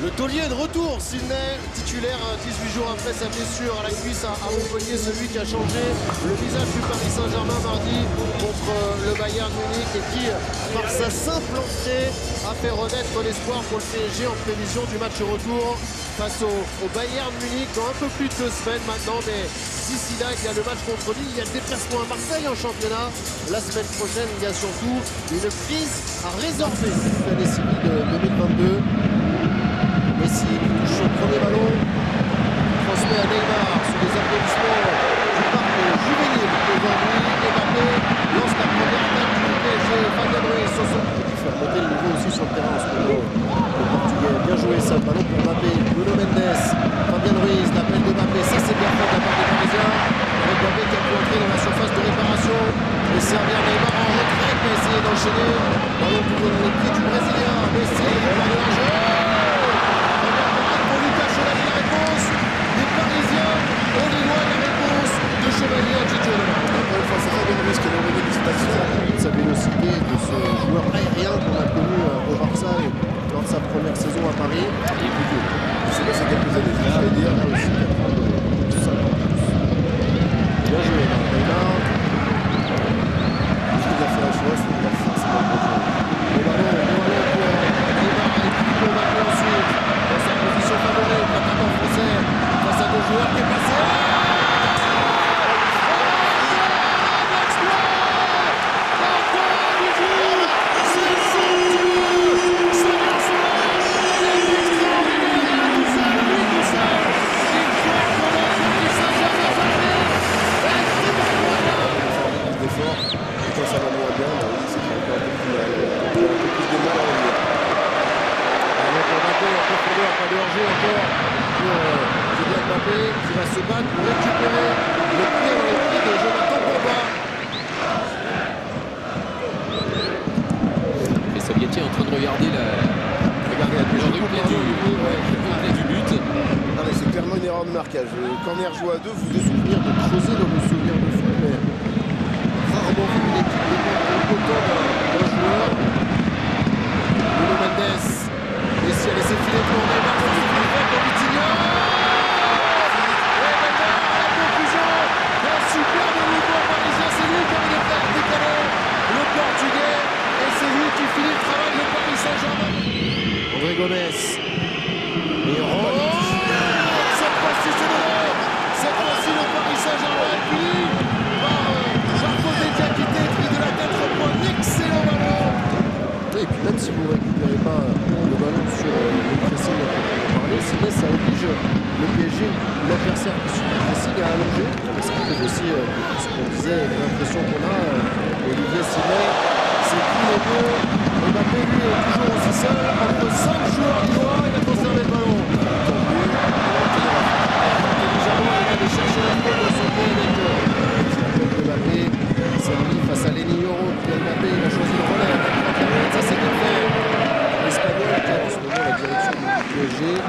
Le taulier de retour, Sidney, titulaire 18 jours après sa blessure à la cuisse à Montpellier, celui qui a changé le visage du Paris Saint-Germain mardi contre le Bayern Munich et qui, par sa simple entrée, a fait renaître l'espoir pour le PSG en prévision du match retour face au Bayern Munich dans un peu plus de 2 semaines maintenant. Mais d'ici là, il y a le match contre Lille, il y a le déplacement à Marseille en championnat. La semaine prochaine, il y a surtout une prise à résorber l'année civile de 2022. Messi qui touche son premier ballon, transmet à Neymar sous les applaudissements du parc juvénile devant lui. Mbappé lance la première attaque du PSG. Fabien Ruiz sur son coup qui fait monter le niveau aussi sur le terrain en ce moment. Le Portugais, bien joué ça, le ballon pour Mbappé. Bruno Mendes, Fabien Ruiz, l'appel de Mbappé, ça c'est bien fait de la part des Parisiens. Avec Mbappé qui a pu entrer dans la surface de réparation et servir Neymar en retrait qui a essayé d'enchaîner. Ballon pour les pieds du Brésilien. Messi, il va de jeu. Chevalier à Gigi Donnarumma. Encore une fois, c'est Fabien Ruiz qui est le revenu des statistiques. Sa vélocité de ce joueur aérien qu'on a connu au Barça lors de sa première saison à Paris. C'est passé quelques années, je vais dire. Là aussi, 50 plus. Bien joué, Neymar. Ce qu'il a fait à choix, c'est de la force. Le ballon pour Neymar et puis Mbappé ensuite. Dans sa position favorite, l'attaquant français face à 2 joueurs qui est passé. Qui va se battre pour récupérer le pied dans les pieds de Jonathan Bamba. Et Sovieti est en train de regarder le replay du but. Non mais c'est clairement une erreur de marquage. Corner joue à 2, vous Des souvenirs de creuser dans nos souvenirs de foot, mais rarement vu une équipe dépendre autant d'un joueur. Bruno Mendes. Messi a laissé filer pour Neymar. Pour Vitinha. Superbe mouvement parisien, c'est lui qui a mis les plaques décalées, le Portugais, et c'est lui qui finit le travail de Paris Saint-Germain. André Gomes. Et cette fois-ci c'est de l'or. Cette fois-ci le Paris Saint-Germain est puni par Marco Diakité qui de la tête reprend un excellent ballon. Et puis même si vous ne récupérez pas le ballon sur le pressing dont on parlait, sinon ça oblige le PSG, l'adversaire qui suit le pressing à allonger. Ce qui fait aussi ce qu'on disait, l'impression qu'on a, Olivier Sidney, c'est qui les deux. Mbappé lui est toujours aussi seul, entre 5 joueurs lillois, il a conservé le ballon. Intelligemment, il va aller chercher la faute dans son pied avec Mbappé. C'est lui face à Lenny Yoro, puis Mbappé, il a choisi le relais avec 30 minutes, ça c'est bien fait. L'Espagnol qui a en ce moment la direction du PSG.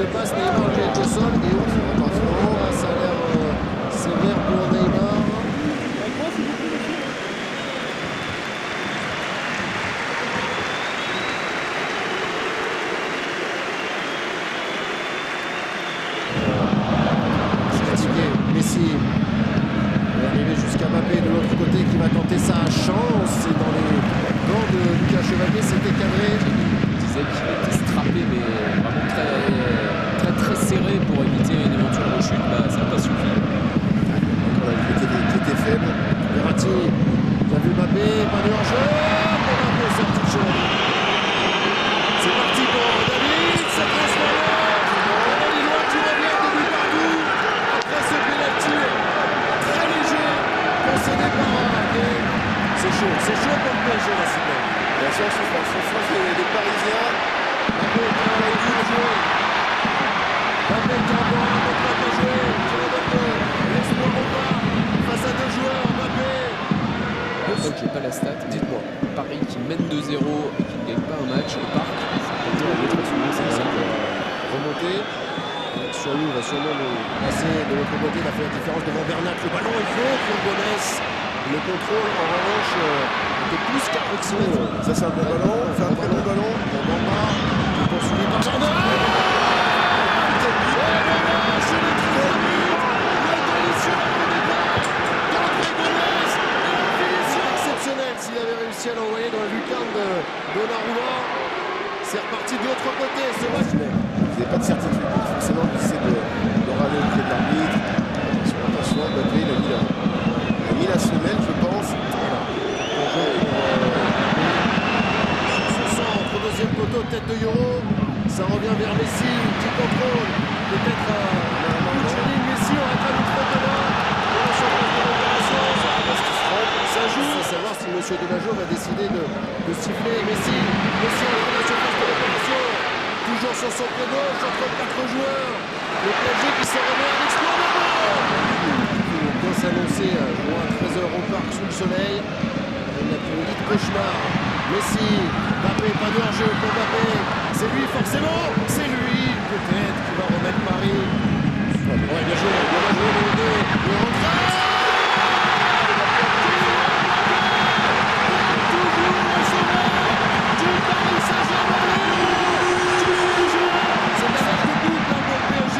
de passe, Neymar qui est au sol et attention, ça a l'air sévère pour Neymar. Messi est arrivé jusqu'à Mbappé de l'autre côté qui va tenter sa chance. Et dans les gants de Lucas Chevalier, c'était cadré. Il disait qu'il était strappé, mais vraiment très serré pour éviter une éventuelle rechute. Bah, ça n'a pas suffi. Voilà, qui était faible. Verratti, il a vu Mbappé, pas de hors-jeu. Mbappé sorti de Chevalier. C'est parti pour David, ça transforme. Lillois qui revient de but partout. Après ce pénalty très léger concédé par Mbappé. C'est chaud pour le PSG là, Sylvain. Bien sûr, ce sont les Parisiens. Mbappé est en train de jouer. Mbappé est en train de jouer. Je le donne deux. L'espoir repart face à deux joueurs. Mbappé. J'ai pas la stat, dites-moi. Paris qui mène 2-0 et qui ne gagne pas un match au parc. C'est ça. Remonté. Sur lui, il va sûrement le passer de l'autre côté. Il a fait la différence devant Bernat. Le ballon est faux pour Gomez. Le contrôle, en revanche, était plus qu'approximatif. Ça, c'est un bon ballon. C'est un très bon ballon. Bamba, qui est poursuivi par Jardin. C'est le 13e but. Le délicieux départ d'André Gomez. Et la finition exceptionnelle. S'il avait réussi à l'envoyer dans la lucarne de Donnarumma, c'est reparti de l'autre côté. Ce match. Vous n'avez pas de certitude. Forcément, vous essayez de râler auprès de l'arbitre. Attention, Mbappé, il a mis la semelle, je pense. Voilà. Sur son centre, deuxième poteau, tête de Euro. Ça revient vers Messi qui contrôle. Peut-être Messi aurait pas mis trop de main. Pour la surprise de l'opération. Ça joue. Il faut savoir si M. Denajo va décider de siffler. Messi entre la surprise de l'opération. Toujours sur son pied gauche, entre 4 joueurs. Le PSG qui se remet un exploit de ball. Il vient s'annoncer à 13h au parc sous le soleil. Une après-midi de cauchemar. Messi, Mbappé, pas de hors-jeu pour Mbappé. C'est lui forcément, c'est lui peut-être qui va remettre Paris. Ouais, bien joué, les deux. Le retrait. Toujours le sauveur du Paris Saint-Germain. C'est la match de boucle pour le PSG.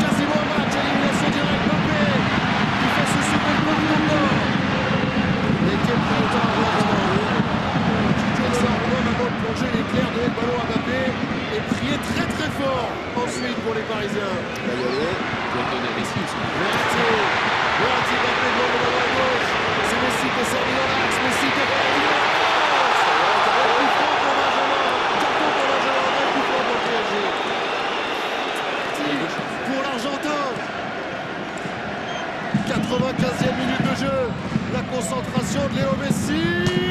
Quasiment un match, élimination directe. Mbappé qui fait ce super coup de nord. Et qui est plus tard maintenant de plonger l'éclair, donner le ballon à Mbappé et prier très fort ensuite pour les Parisiens. Il va y aller. Il doit donner à Messi aussi. Verratti, Mbappé demande le ballon à gauche. C'est Messi qui est servi dans l'axe. Messi qui est réalisé. Carton pour Benjamin. Un coup franc pour le PSG. Pour l'Argentin. 95e minute de jeu. La concentration de Léo Messi.